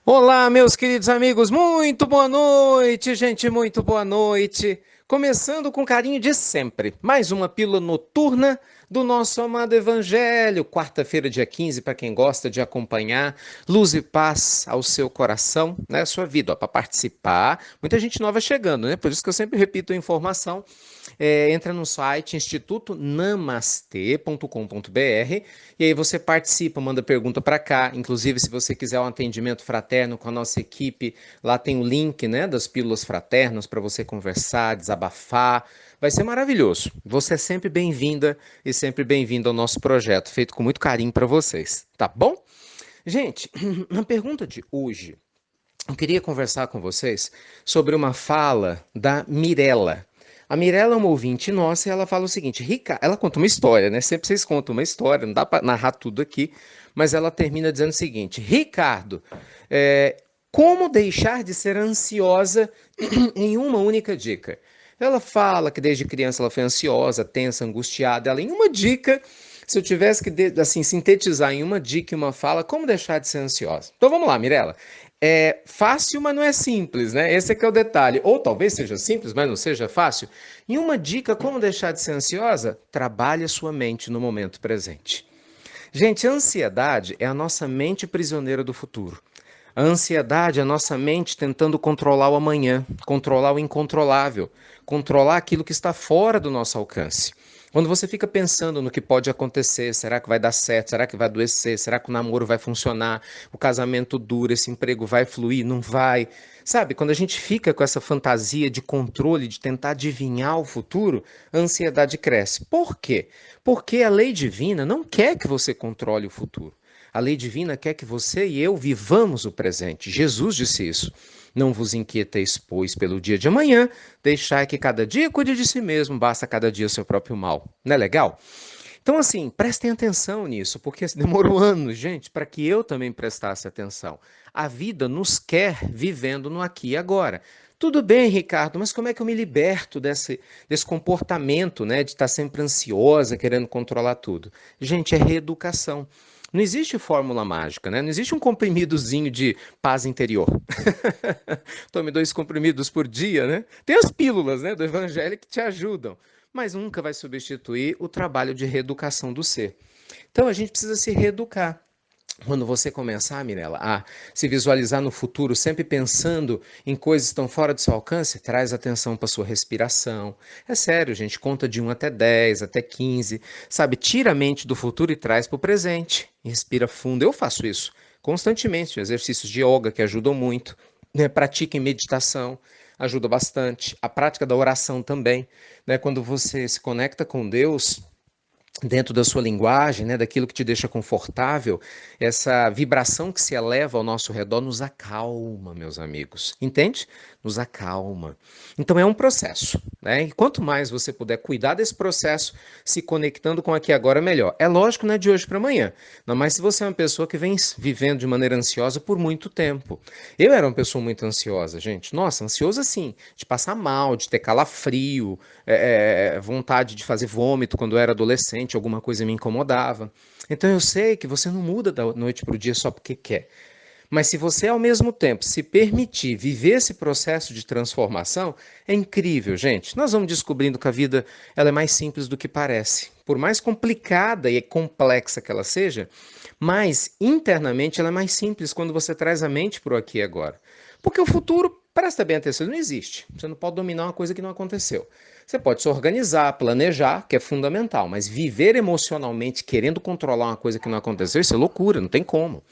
Olá, meus queridos amigos, muito boa noite, gente, muito boa noite. Começando com carinho de sempre, mais uma pílula noturna do nosso amado Evangelho. Quarta-feira, dia 15, para quem gosta de acompanhar, luz e paz ao seu coração, né, sua vida, para participar. Muita gente nova chegando, né? Por isso que eu sempre repito a informação. Entra no site institutonamaste.com.br e aí você participa, manda pergunta para cá. Inclusive, se você quiser um atendimento fraterno com a nossa equipe, lá tem o link, né, das pílulas fraternas para você conversar, desabafar. Vai ser maravilhoso. Você é sempre bem-vinda e sempre bem-vindo ao nosso projeto, feito com muito carinho para vocês, tá bom? Gente, na pergunta de hoje, eu queria conversar com vocês sobre uma fala da Mirella. A Mirella é uma ouvinte nossa e ela fala o seguinte, ela conta uma história, né? Sempre vocês contam uma história, não dá para narrar tudo aqui, mas ela termina dizendo o seguinte, Ricardo, é, como deixar de ser ansiosa em uma única dica? Ela fala que desde criança ela foi ansiosa, tensa, angustiada. Ela, em uma dica, se eu tivesse que assim sintetizar em uma dica e uma fala, como deixar de ser ansiosa? Então vamos lá, Mirella. É fácil, mas não é simples, né? Esse é que é o detalhe. Ou talvez seja simples, mas não seja fácil. E uma dica como deixar de ser ansiosa? Trabalhe a sua mente no momento presente. Gente, a ansiedade é a nossa mente prisioneira do futuro. A ansiedade é a nossa mente tentando controlar o amanhã, controlar o incontrolável, controlar aquilo que está fora do nosso alcance. Quando você fica pensando no que pode acontecer, será que vai dar certo? Será que vai adoecer? Será que o namoro vai funcionar? O casamento dura? Esse emprego vai fluir? Não vai? Sabe, quando a gente fica com essa fantasia de controle, de tentar adivinhar o futuro, a ansiedade cresce. Por quê? Porque a lei divina não quer que você controle o futuro. A lei divina quer que você e eu vivamos o presente. Jesus disse isso. Não vos inquieteis, pois, pelo dia de amanhã, deixai que cada dia cuide de si mesmo, basta cada dia o seu próprio mal. Não é legal? Então, assim, prestem atenção nisso, porque demorou anos, gente, para que eu também prestasse atenção. A vida nos quer vivendo no aqui e agora. Tudo bem, Ricardo, mas como é que eu me liberto desse comportamento, né, de estar sempre ansiosa, querendo controlar tudo? Gente, é reeducação. Não existe fórmula mágica, né? Não existe um comprimidozinho de paz interior. Tome 2 comprimidos por dia, né? Tem as pílulas, né, do evangelho que te ajudam, mas nunca vai substituir o trabalho de reeducação do ser. Então a gente precisa se reeducar. Quando você começar, Mirella, a se visualizar no futuro, sempre pensando em coisas que estão fora do seu alcance, traz atenção para sua respiração. É sério, gente, conta de 1 até 10, até 15, sabe? Tira a mente do futuro e traz para o presente. Respira fundo. Eu faço isso constantemente, exercícios de yoga que ajudam muito, né? Pratiquem meditação, ajuda bastante. A prática da oração também, né? Quando você se conecta com Deus, dentro da sua linguagem, né, daquilo que te deixa confortável, essa vibração que se eleva ao nosso redor nos acalma, meus amigos. Entende? Nos acalma. Então é um processo, né? E quanto mais você puder cuidar desse processo, se conectando com aqui e agora, melhor. É lógico, não é de hoje para amanhã. Não, mas se você é uma pessoa que vem vivendo de maneira ansiosa por muito tempo. Eu era uma pessoa muito ansiosa, gente. Nossa, ansioso assim, de passar mal, de ter calafrio, vontade de fazer vômito quando eu era adolescente, alguma coisa me incomodava. Então eu sei que você não muda da noite para o dia só porque quer. Mas se você, ao mesmo tempo, se permitir viver esse processo de transformação, é incrível, gente. Nós vamos descobrindo que a vida ela é mais simples do que parece. Por mais complicada e complexa que ela seja, mas internamente ela é mais simples quando você traz a mente para o aqui e agora. Porque o futuro, presta bem atenção, não existe. Você não pode dominar uma coisa que não aconteceu. Você pode se organizar, planejar, que é fundamental, mas viver emocionalmente querendo controlar uma coisa que não aconteceu, isso é loucura, não tem como.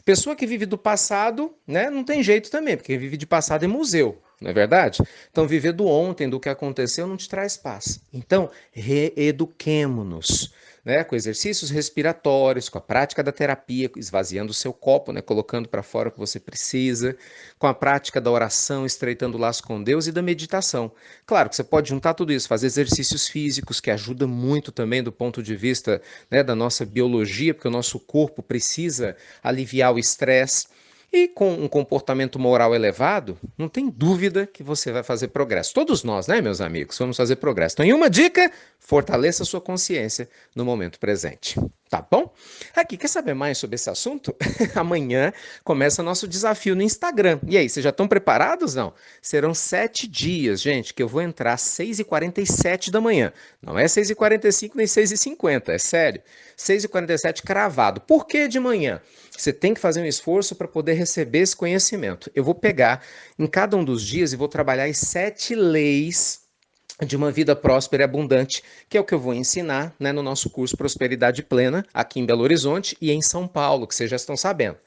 Pessoa que vive do passado, né, não tem jeito também, porque quem vive de passado é museu, não é verdade? Então, viver do ontem, do que aconteceu, não te traz paz. Então, reeduquemo-nos, né, com exercícios respiratórios, com a prática da terapia, esvaziando o seu copo, né, colocando para fora o que você precisa, com a prática da oração, estreitando o laço com Deus e da meditação. Claro que você pode juntar tudo isso, fazer exercícios físicos, que ajuda muito também do ponto de vista, né, da nossa biologia, porque o nosso corpo precisa aliviar o estresse. E com um comportamento moral elevado, não tem dúvida que você vai fazer progresso. Todos nós, né, meus amigos, vamos fazer progresso. Então, em uma dica, fortaleça a sua consciência no momento presente. Tá bom? Aqui, quer saber mais sobre esse assunto? Amanhã começa nosso desafio no Instagram. E aí, vocês já estão preparados? Não? Serão 7 dias, gente, que eu vou entrar às 6h47 da manhã. Não é 6h45 nem 6h50, é sério. 6h47 cravado. Por que de manhã? Você tem que fazer um esforço para poder receber esse conhecimento. Eu vou pegar em cada um dos dias e vou trabalhar as 7 leis de uma vida próspera e abundante, que é o que eu vou ensinar, né, no nosso curso Prosperidade Plena, aqui em Belo Horizonte e em São Paulo, que vocês já estão sabendo.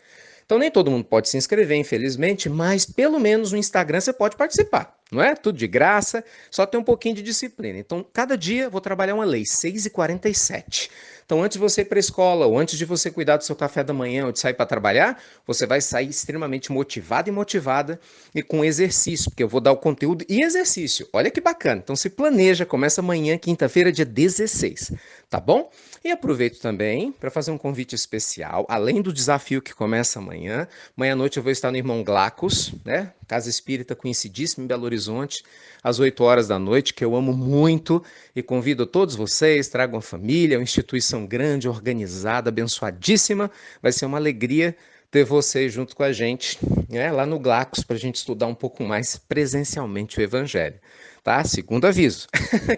Então nem todo mundo pode se inscrever, infelizmente, mas pelo menos no Instagram você pode participar. Não é tudo de graça, só tem um pouquinho de disciplina. Então, cada dia eu vou trabalhar uma lei, 6h47. Então, antes de você ir para a escola, ou antes de você cuidar do seu café da manhã, ou de sair para trabalhar, você vai sair extremamente motivado e motivada e com exercício, porque eu vou dar o conteúdo e exercício. Olha que bacana. Então, se planeja, começa amanhã, quinta-feira, dia 16, tá bom? E aproveito também para fazer um convite especial, além do desafio que começa amanhã. Amanhã à noite eu vou estar no Irmão Glacos, né? Casa Espírita conhecidíssima em Belo Horizonte, às 8 horas da noite, que eu amo muito e convido todos vocês, tragam a família, é uma instituição grande, organizada, abençoadíssima. Vai ser uma alegria ter vocês junto com a gente, né, lá no Glacos, para a gente estudar um pouco mais presencialmente o Evangelho. Tá? Segundo aviso.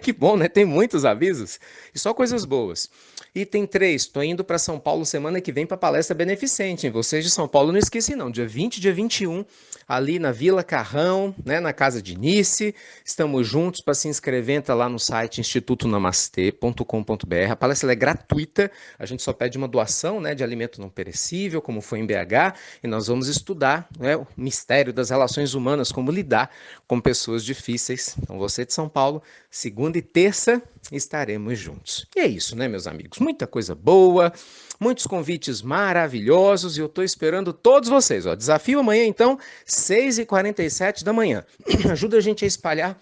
Que bom, né? Tem muitos avisos e só coisas boas. Item 3, estou indo para São Paulo semana que vem para palestra beneficente, hein? Vocês de São Paulo não esqueci não, dia 20 e dia 21, ali na Vila Carrão, né, na casa de Nice. Estamos juntos. Para se inscrever, entra lá no site institutonamastê.com.br. A palestra é gratuita, a gente só pede uma doação, né, de alimento não perecível, como foi em BH, e nós vamos estudar, né, o mistério das relações humanas, como lidar com pessoas difíceis. Então, você de São Paulo, segunda e terça, estaremos juntos. E é isso, né, meus amigos? Muita coisa boa, muitos convites maravilhosos e eu estou esperando todos vocês. Ó. Desafio amanhã, então, 6h47 da manhã. Ajuda a gente a espalhar,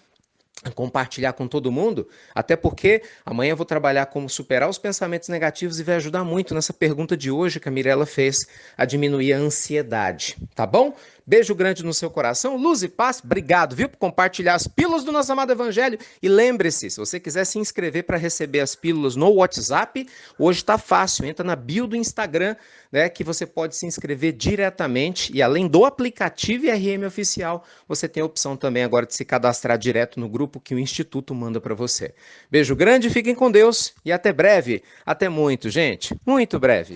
compartilhar com todo mundo, até porque amanhã eu vou trabalhar como superar os pensamentos negativos e vai ajudar muito nessa pergunta de hoje que a Mirella fez, a diminuir a ansiedade, tá bom? Beijo grande no seu coração, luz e paz, obrigado, viu, por compartilhar as pílulas do nosso amado Evangelho e lembre-se, se você quiser se inscrever para receber as pílulas no WhatsApp, hoje tá fácil, entra na bio do Instagram, né, que você pode se inscrever diretamente e além do aplicativo IRM Oficial, você tem a opção também agora de se cadastrar direto no grupo que o Instituto manda para você. Beijo grande, fiquem com Deus e até breve. Até muito, gente. Muito breve.